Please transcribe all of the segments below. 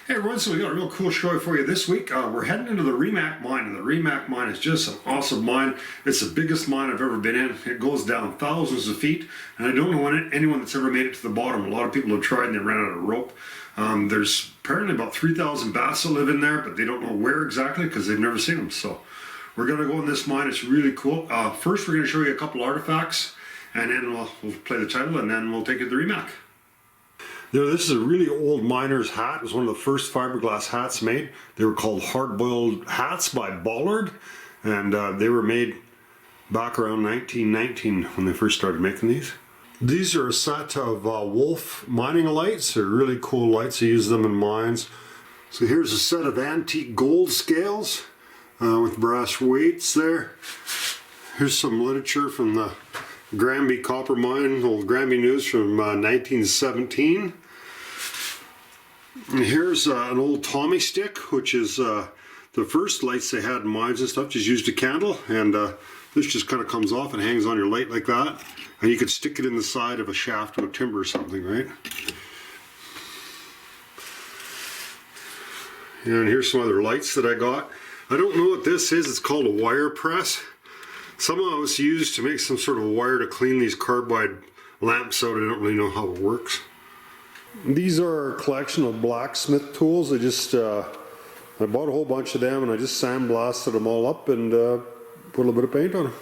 Hey everyone, so we got a real cool show for you this week. We're heading into the Remac Mine, and the Remac Mine is just an awesome mine. It's the biggest mine I've ever been in. It goes down thousands of feet, and I don't know anyone that's ever made it to the bottom. A lot of people have tried and they ran out of rope. There's apparently about 3,000 bats that live in there, but they don't know where exactly because they've never seen them. So we're going to go in this mine. It's really cool. First, we're going to show you a couple artifacts, and then we'll play the title, and then we'll take you to the Remac. This is a really old miner's hat. It was one of the first fiberglass hats made. They were called hard-boiled hats by Ballard, and they were made back around 1919 when they first started making these. These are a set of Wolf mining lights. They're really cool lights. I use them in mines. So here's a set of antique gold scales with brass weights there. Here's some literature from the Granby copper mine, old Granby News from 1917. And here's an old Tommy stick, which is the first lights they had in mines and stuff, just used a candle, and this just kind of comes off and hangs on your light like that, and you could stick it in the side of a shaft of timber or something, right? And here's some other lights that I got. I don't know what this is. It's called a wire press. Somehow it's used to make some sort of wire to clean these carbide lamps out. I don't really know how it works. These are a collection of blacksmith tools. I bought a whole bunch of them and I just sandblasted them all up and put a little bit of paint on them.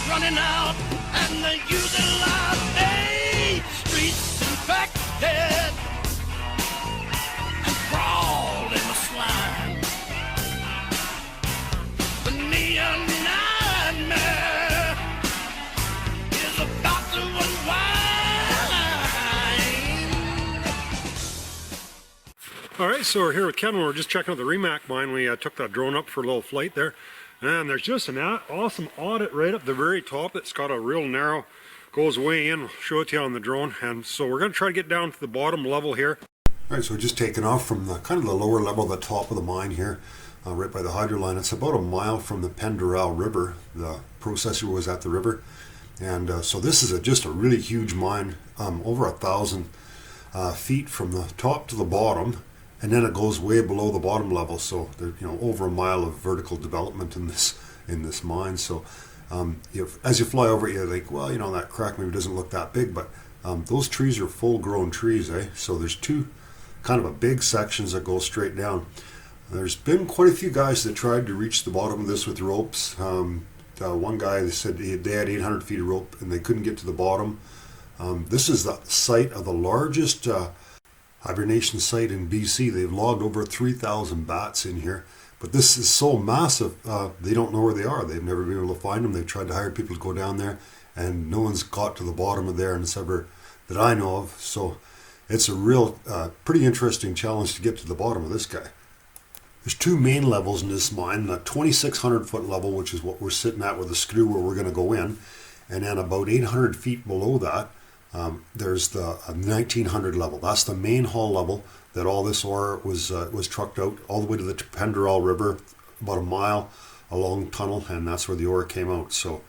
Running out and the using live streets infected and crawled in the slime. The neon nightmare is about to unwind. Alright, so we're here with Kevin. We're just checking out the Remac Mine. We took that drone up for a little flight there. And there's just an awesome audit right up the very top. It's got a real narrow, goes way in. I'll show it to you on the drone. And so we're going to try to get down to the bottom level here. All right, so we're just taking off from the kind of the lower level, the top of the mine here, right by the hydro line. It's about a mile from the Pend Oreille River. The processor was at the river. And so this is just a really huge mine, over 1,000 feet from the top to the bottom. And then it goes way below the bottom level, so there's over a mile of vertical development in this mine. So as you fly over it, you're like, well, that crack maybe doesn't look that big, but those trees are full-grown trees, eh? So there's two kind of a big sections that go straight down. There's been quite a few guys that tried to reach the bottom of this with ropes. One guy, they said they had 800 feet of rope and they couldn't get to the bottom. This is the site of the largest hibernation site in BC. They've logged over 3,000 bats in here, but this is so massive, they don't know where they are. They've never been able to find them. They've tried to hire people to go down there, and no one's got to the bottom of there, and it's ever that I know of. So it's a real, pretty interesting challenge to get to the bottom of this guy. There's two main levels in this mine: the 2,600 foot level, which is what we're sitting at with the screw where we're going to go in, and then about 800 feet below that, there's the 1900 level. That's the main haul level that all this ore was trucked out all the way to the Pend Oreille River, about a mile, a long tunnel, and that's where the ore came out. So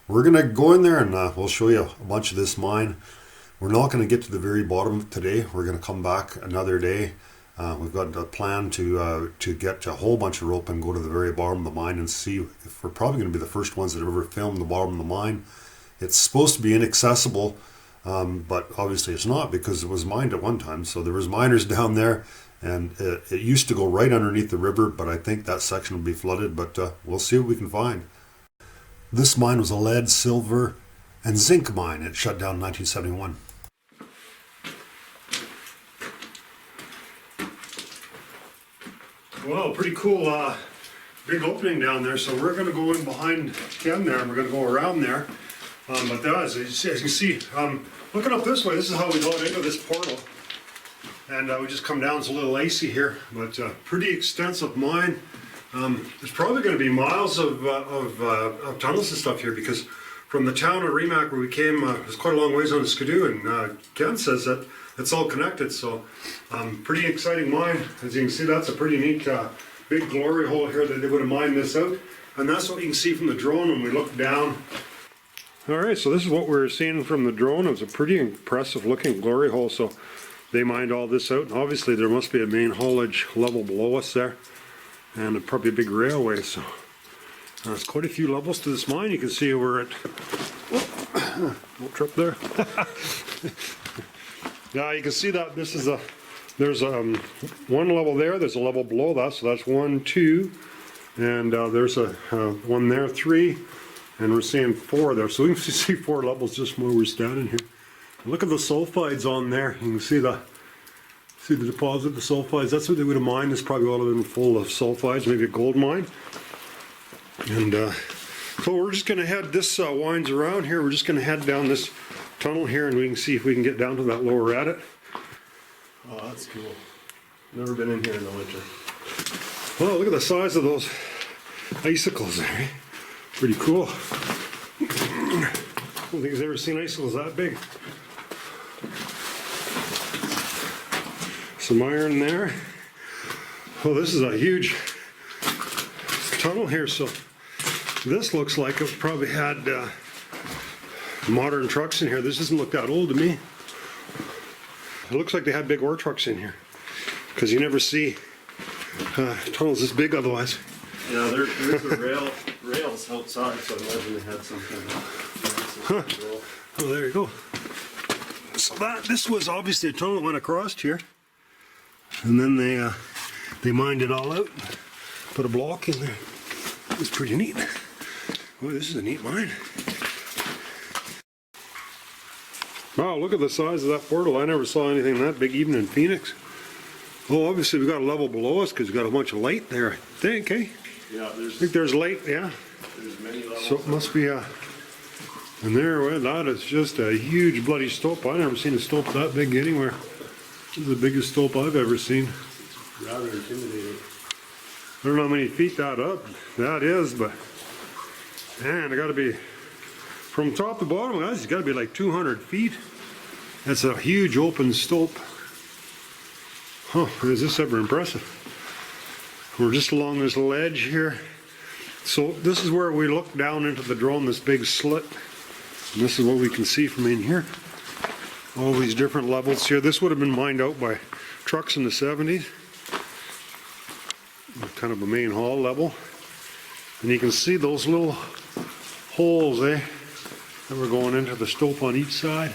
we're going to go in there and we'll show you a bunch of this mine. We're not going to get to the very bottom today. We're going to come back another day. We've got a plan to get a whole bunch of rope and go to the very bottom of the mine and see if we're probably going to be the first ones that have ever filmed the bottom of the mine. It's supposed to be inaccessible, but obviously it's not, because it was mined at one time. So there was miners down there, And it used to go right underneath the river, but I think that section will be flooded, but we'll see what we can find. This mine was a lead, silver, and zinc mine. It shut down in 1971. Well, pretty cool big opening down there. So we're going to go in behind Ken there, and we're going to go around there. But as you can see, looking up this way, this is how we got into this portal. And we just come down, it's a little icy here, but pretty extensive mine. There's probably going to be miles of tunnels and stuff here, because from the town of Remac where we came, it's quite a long ways on the Skidoo, and Ken says that it's all connected, so pretty exciting mine. As you can see, that's a pretty neat big glory hole here that they would have mined this out, and that's what you can see from the drone when we look down. All right, so this is what we're seeing from the drone. It was a pretty impressive looking glory hole, so they mined all this out, and obviously there must be a main haulage level below us there, and probably a big railway, so there's quite a few levels to this mine. You can see we're at, oh, no trip there. Yeah, you can see that this is there's one level there, there's a level below that, so that's 1, 2, and there's a one there, 3, and we're seeing 4 there, so we can see 4 levels just where we're standing here. Look at the sulfides on there. You can see the deposit, the sulfides. That's what they would have mined. It's probably all of them full of sulfides, maybe a gold mine. And so we're just going to head, this winds around here. We're just going to head down this tunnel here, and we can see if we can get down to that lower adit. Oh, that's cool. Never been in here in the winter. Well, look at the size of those icicles there. Pretty cool. I don't think I've ever seen icicles that big. Some iron there. Well, this is a huge tunnel here, so this looks like it probably had modern trucks in here. This doesn't look that old to me. It looks like they had big ore trucks in here, because you never see tunnels this big otherwise. Yeah, there's the rails outside, so I imagine they had some kind of... Oh, there you go. So this was obviously a tunnel that went across here, and then they mined it all out, put a block in there. It was pretty neat. Boy, this is a neat mine. Wow, look at the size of that portal. I never saw anything that big even in Phoenix. Oh, obviously we got a level below us because we got a bunch of light there, I think, eh? Yeah, I think there's light, yeah. there's many levels. So it must be and there, well, that is just a huge bloody stope. I've never seen a stope that big anywhere. This is the biggest stope I've ever seen. Rather intimidating. I don't know how many feet that is, but man, it got to be from top to bottom, guys. It's got to be like 200 feet. That's a huge open stope. Huh, is this ever impressive? We're just along this ledge here. So this is where we look down into the drone, this big slit. And this is what we can see from in here. All these different levels here. This would have been mined out by trucks in the 70s. Kind of a main haul level. And you can see those little holes, that were going into the stope on each side.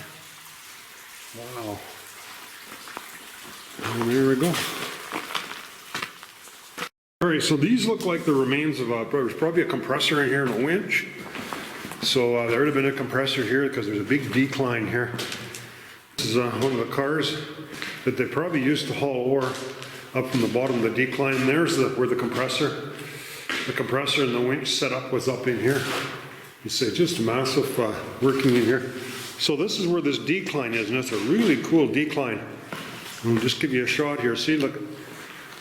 Wow. And there we go. Alright, so these look like the remains of there's probably a compressor in here and a winch. So there would have been a compressor here because there's a big decline here. This is one of the cars that they probably used to haul ore up from the bottom of the decline. And there's where the compressor and the winch setup was up in here. You see just massive working in here. So this is where this decline is, and it's a really cool decline. I'll just give you a shot here. See, look,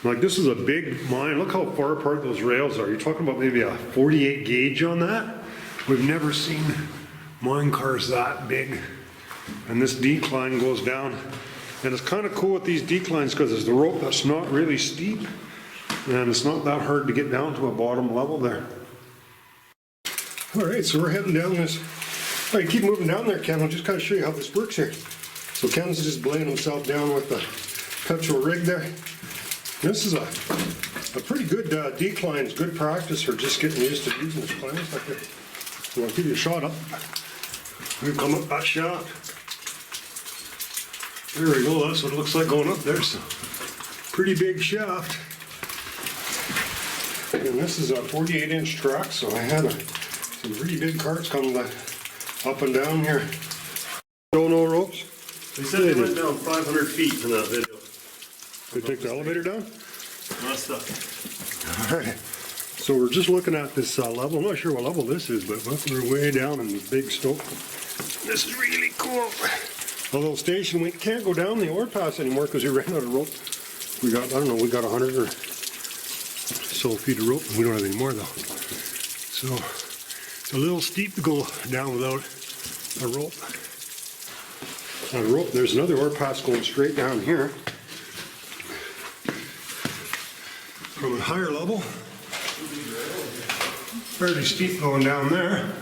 like this is a big mine. Look how far apart those rails are. You're talking about maybe a 48 gauge on that. We've never seen mine cars that big. And this decline goes down. And it's kind of cool with these declines because there's the rope that's not really steep. And it's not that hard to get down to a bottom level there. All right, so we're heading down this. All right, keep moving down there, Ken. I'll just kind of show you how this works here. So Ken's just laying himself down with the petrol rig there. This is a pretty good decline. It's good practice for just getting used to using this climbers like this. So I'll give you a shot up. We come up that shaft. There we go. That's what it looks like going up there. So Pretty big shaft. And this is a 48-inch track, so I had some pretty big carts coming up and down here. Don't know ropes? They said they went down 500 feet in that video. They take the elevator down? Must have. All right. So we're just looking at this level. I'm not sure what level this is, but we're way down in the big stope. This is really cool. Although station, we can't go down the ore pass anymore because we ran out of rope. We got, I don't know, we got 100 or so feet of rope, and we don't have any more though. So it's a little steep to go down without a rope. There's another ore pass going straight down here from a higher level. Fairly steep going down there,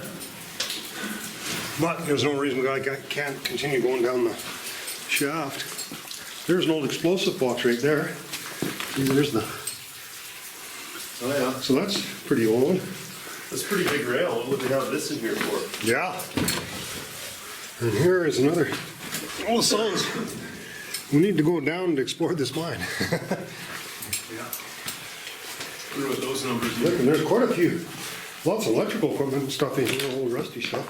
but there's no reason why I can't continue going down the shaft. There's an old explosive box right there. There's the. Oh yeah. So that's pretty old. That's a pretty big rail. What would they have this in here for? Yeah. And here is another. Oh, sounds. We need to go down to explore this mine. Yeah. Wonder what those numbers Look, mean. and there's quite a few. Lots of electrical equipment and stuff in here, old rusty stuff.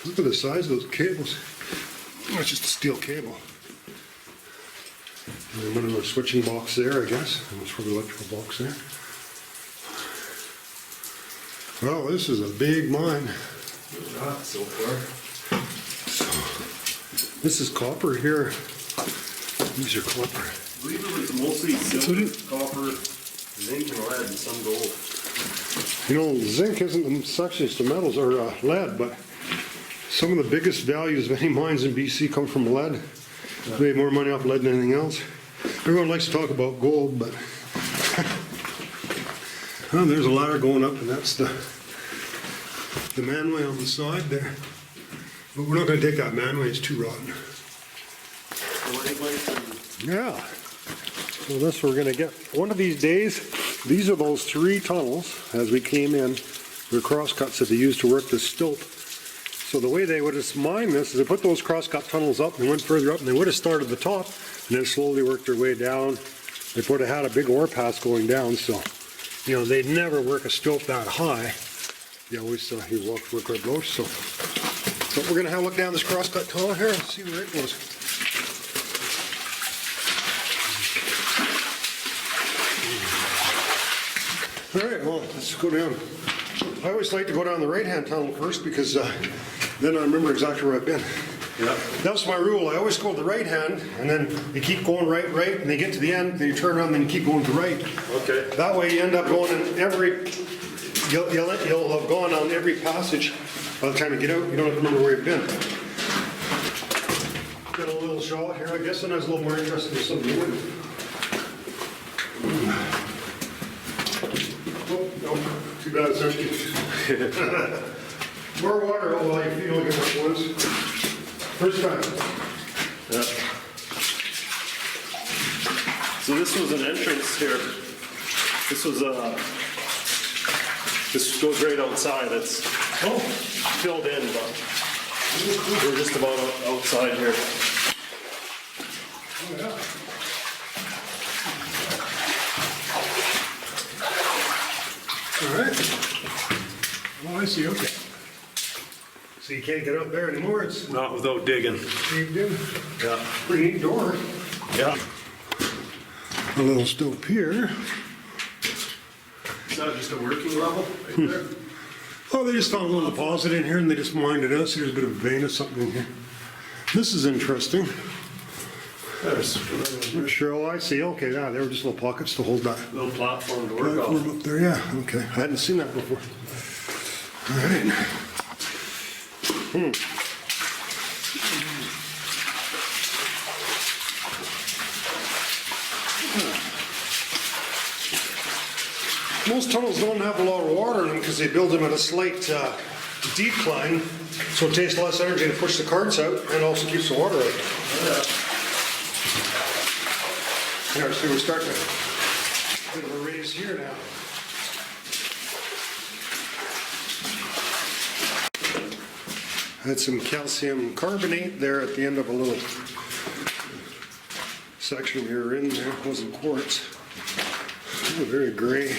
Look at the size of those cables. Oh, it's just a steel cable. And another switching box there, I guess. And it's for the electrical box there. Well, this is a big mine. Not so far. So, this is copper here. These are copper. I believe it was mostly silver, copper, zinc, and lead, and some gold. You know, zinc isn't such as the metals or lead, but some of the biggest values of any mines in BC come from lead. We made more money off lead than anything else. Everyone likes to talk about gold, but well, there's a ladder going up, and that's the manway on the side there. But we're not going to take that manway; it's too rotten. Yeah. So this we're going to get one of these days. These are those 3 tunnels as we came in. They're crosscuts that they used to work this stope. So the way they would have mined this is they put those crosscut tunnels up and they went further up and they would have started at the top and then slowly worked their way down. They would have had a big ore pass going down, so you know they'd never work a stope that high. They always you work our blows. So we're going to have a look down this crosscut tunnel here and see where it goes. All right, well, let's go down. I always like to go down the right-hand tunnel first because then I remember exactly where I've been. Yeah. That's my rule. I always go to the right hand, and then you keep going right, and they get to the end, then you turn around, then you keep going to the right. Okay. That way you end up going in every, you'll have gone on every passage. By the time you get out, you don't have to remember where you've been. Got a little shot here. I guess then I was a little more interested in something new. Oh, no, too bad it's empty. More water, oh, well, you feel like it once. First time. Yeah. So this was an entrance here. This was this goes right outside. It's filled in, but we're just about outside here. Oh, yeah. All right. Oh, I see, okay. So you can't get up there anymore, it's Not without digging. caved in. Yeah. Pretty neat door. Yeah. A little stope here. Is that just a working level right there? Oh, they just found a little deposit in here and they just mined it out. See, there's a bit of a vein or something in here. This is interesting. There's Sure, oh, I see. Okay, yeah, there were just little pockets to hold that a little platform to work platform off. up there. Yeah, okay. I hadn't seen that before. All right. Most tunnels don't have a lot of water in them because they build them at a slight decline, so it takes less energy to push the carts out and also keeps the water out. Yeah, so we're starting a bit of a raise here now. Had some calcium carbonate there at the end of a little section here in there wasn't quartz. Oh, very gray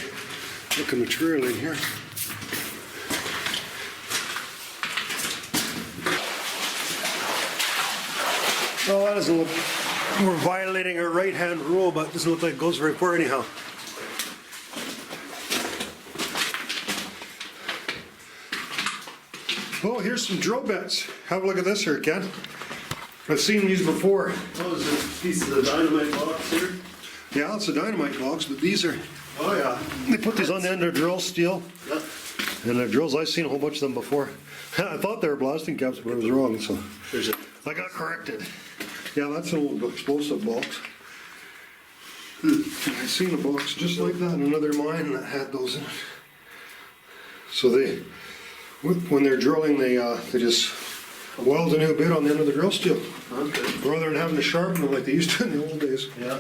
looking material in here. Well, that is a little, we're violating our right-hand rule, but it doesn't look like it goes very far anyhow. Oh, here's some drill bits. Have a look at this here, Ken. I've seen these before. Oh, is it a piece of the dynamite box here? Yeah, it's a dynamite box, but these are, Oh, yeah. they put these on the end of drill steel. Yep. And they're drills, I've seen a whole bunch of them before. I thought they were blasting caps, but I was wrong, so There's a, I got corrected. Yeah, that's an old explosive box. I've seen a box just like that in another mine that had those in it. So they, when they're drilling, they just weld a new bit on the end of the drill steel, okay. rather than having to sharpen them like they used to in the old days. Yeah.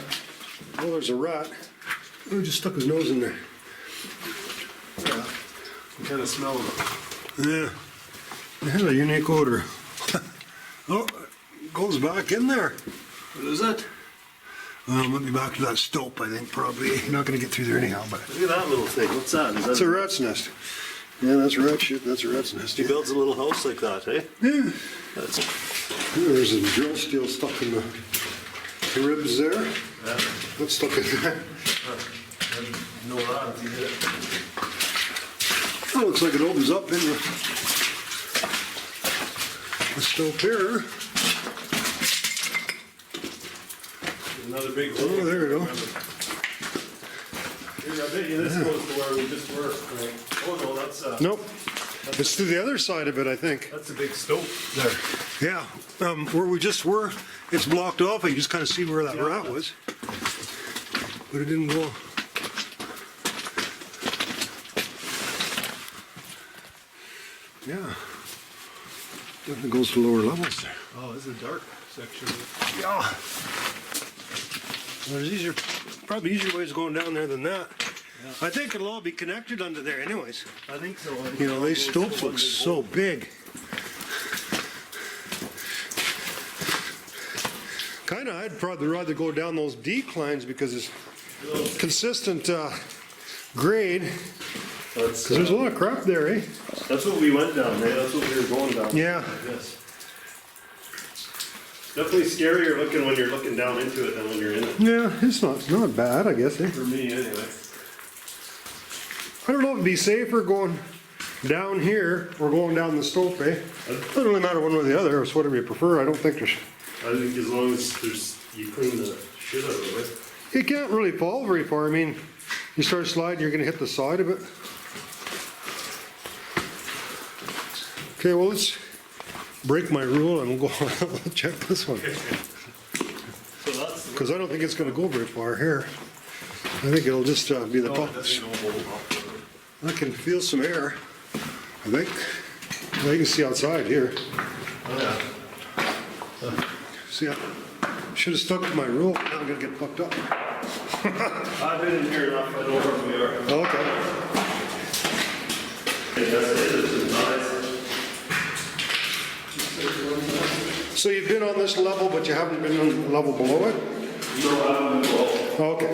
Oh, there's a rat. Oh, he just stuck his nose in there. Yeah. You kind of smell it. Yeah, it had a unique odor. Oh, it goes back in there. What is it? Might be back to that stope, I think, probably. You're not going to get through there anyhow, but Look at that little thing. What's that? Is that it's a rat's nest. Yeah, that's rat shit. That's a rat's nest. He builds a little house like that, eh? Yeah. That's There's a drill steel stuck in the ribs there. yeah. What's stuck in there? I didn't know that if you did it. Oh, looks like it opens up in the stope here. Another big Oh, hole. there we go. Here, I bet you this goes to where we just were. Right? Oh no, that's Nope. It's to the other side of it, I think. that's a big stope there. Yeah, where we just were, it's blocked off. You just kind of see where that rat was. But it didn't go. Yeah. Definitely goes to lower levels there. Oh, this is a dark section. Yeah. There's easier, probably easier ways going down there than that. I think it'll all be connected under there anyways. I think so. You know, these stopes look so big. Kinda, I'd probably rather go down those declines because it's consistent grade. That's, Because there's a lot of crap there, eh? that's what we went down, eh? That's what we were going down. Yeah. Yes. Definitely scarier looking when you're looking down into it than when you're in it. Yeah, it's not bad, I guess, eh? For me, anyway. I don't know if it'd be safer going down here or going down the stope, eh? It doesn't really matter one way or the other, it's whatever you prefer. I don't think there's, I think as long as you clean the shit out of it. you can't really fall very far. I mean, you start sliding, you're gonna hit the side of it. Okay, well, let's break my rule and we'll go we'll check this one. So that's Because I don't think it's gonna go very far here. I think it'll just be the top. I can feel some air, I think. Well, you can see outside here. See, I should have stuck to my rule. Now I'm gonna get fucked up. I've been in here enough, I know where we are. Okay. Yes, it is, it's nice. So you've been on this level, but you haven't been on the level below it? No, I haven't been below. Okay.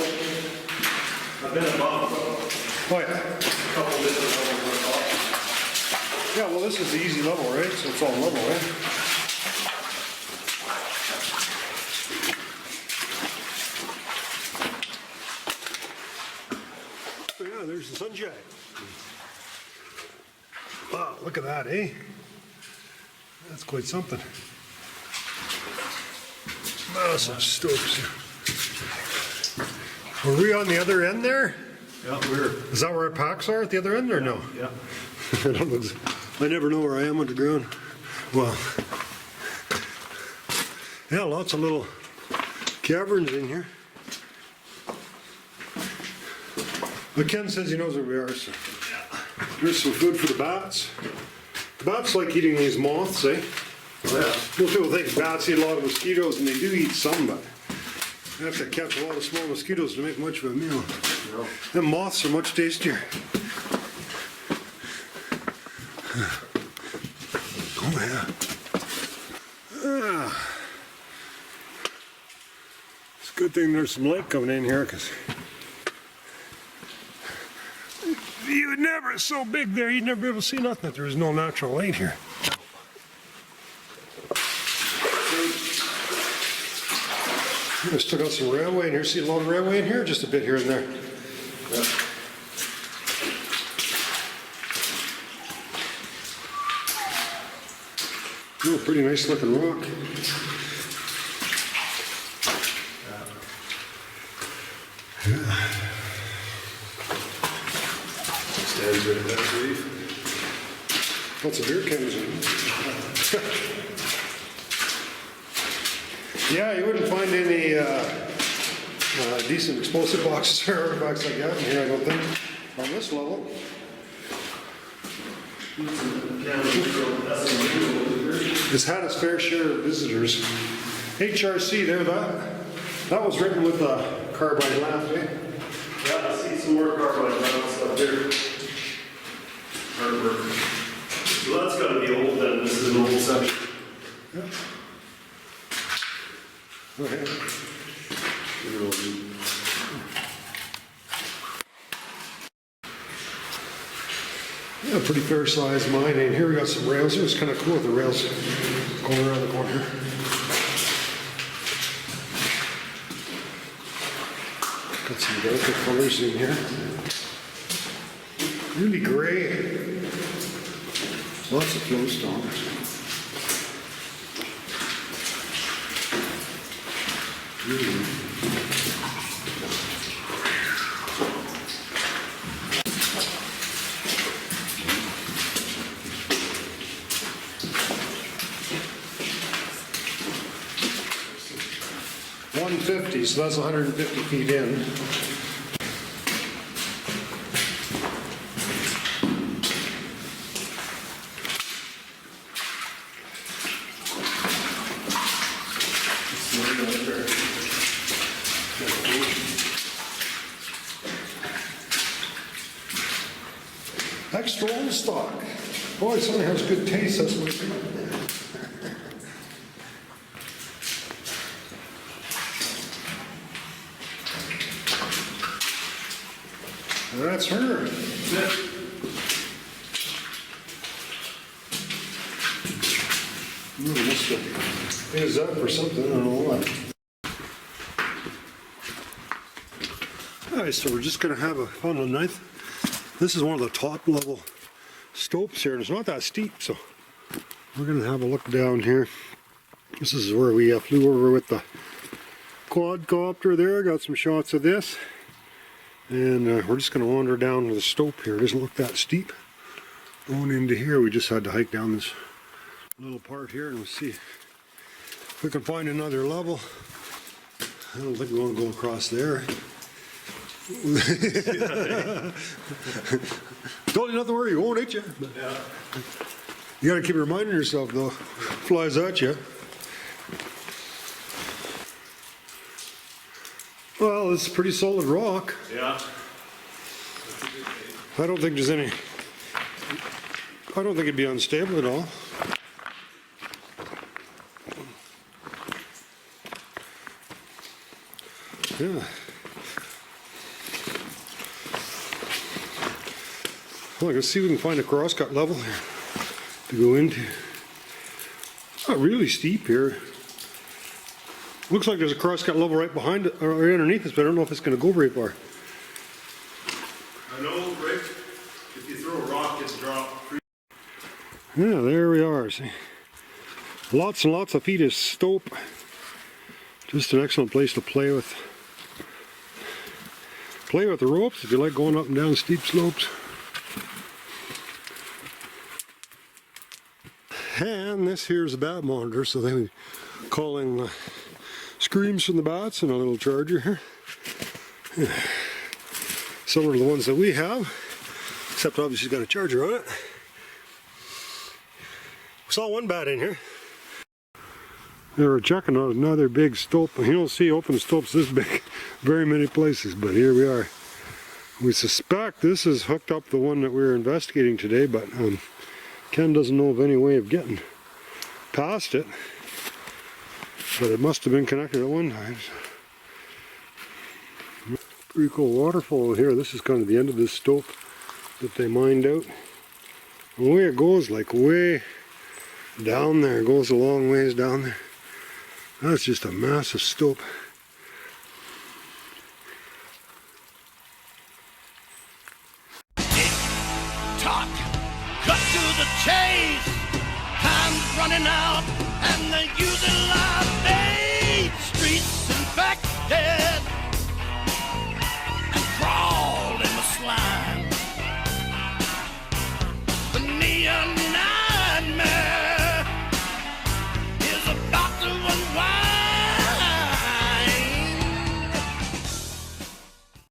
I've been above Oh, yeah. a couple different levels. Yeah, well, this is the easy level, right? So it's all level, right? Oh, yeah, there's the sunshine. Wow, look at that, eh? That's quite something. Massive stopes. Were we on the other end there? Yeah, we're. Is that where our packs are at the other end or no? Yeah. I don't know. I never know where I am on the ground. Well, yeah, lots of little caverns in here. But Ken says he knows where we are, so here's some food for the bats. The bats like eating these moths, eh? Oh, yeah. Most people think bats eat a lot of mosquitoes, and they do eat some, but you have to catch a lot of small mosquitoes to make much of a meal. No. The moths are much tastier. Oh yeah. Ah. It's good. Good thing there's some light coming in here, because you would never, it's so big there, you'd never be able to see nothing if there was no natural light here. I still got some railway in here. See a lot of railway in here? Just a bit here and there. Yeah. Oh, pretty nice looking rock. Yeah. Stands right at that reef. Lots of beer cans in Yeah, you wouldn't find any decent explosive boxes or artifacts like that in here, I don't think, on this level. It's had its fair share of visitors. HRC there, that was written with a carbide lamp, eh? Yeah, I see some more carbide lamps up here. Hardwork. So that's gotta be old then, this is an old section. Yeah. Go ahead. Yeah, pretty fair sized mine. And here we got some rails. It was kind of cool with the rails going around the corner. Got some darker colors in here. Really gray. Lots of flow stones. $150, so that's 150 feet in. Extra old stock. Boy, something has good taste, that's what it's like. That's her. Is that for something? I don't know what. Alright, so we're just going to have a fun one night. This is one of the top level stopes here, and it's not that steep, so we're going to have a look down here. This is where we flew over with the quadcopter there, got some shots of this, and we're just going to wander down to the stope here. It doesn't look that steep. Going into here, we just had to hike down this little part here, and we'll see if we can find another level. I don't think we want to go across there. Told you not to worry, you won't hit you. Yeah. You gotta keep reminding yourself though, flies at you. Well, it's pretty solid rock. Yeah. I don't think there's any, I don't think it'd be unstable at all. Yeah. Well, let's see if we can find a crosscut level here to go into. It's not really steep here. Looks like there's a crosscut level right behind it, or right underneath us, but I don't know if it's going to go very far. I know, Rick, if you throw a rock, it's dropped. Yeah, there we are. See, lots and lots of feet of stope. Just an excellent place to play with the ropes if you like going up and down steep slopes. And this here is a bat monitor, so they be calling screams from the bats and a little charger here. Yeah. Similar to the ones that we have, except obviously it's got a charger on it. We saw one bat in here. They were checking out another big stope. You don't see open stopes this big very many places, but here we are. We suspect this is hooked up the one that we were investigating today, but Ken doesn't know of any way of getting past it. But it must have been connected at one time. Pretty cool waterfall here. This is kind of the end of this stope that they mined out. The way it goes, like way down there, it goes a long ways down there. That's just a massive stope. Talk, cut to the chase. Time's running out, and they're using live bait. Streets infected.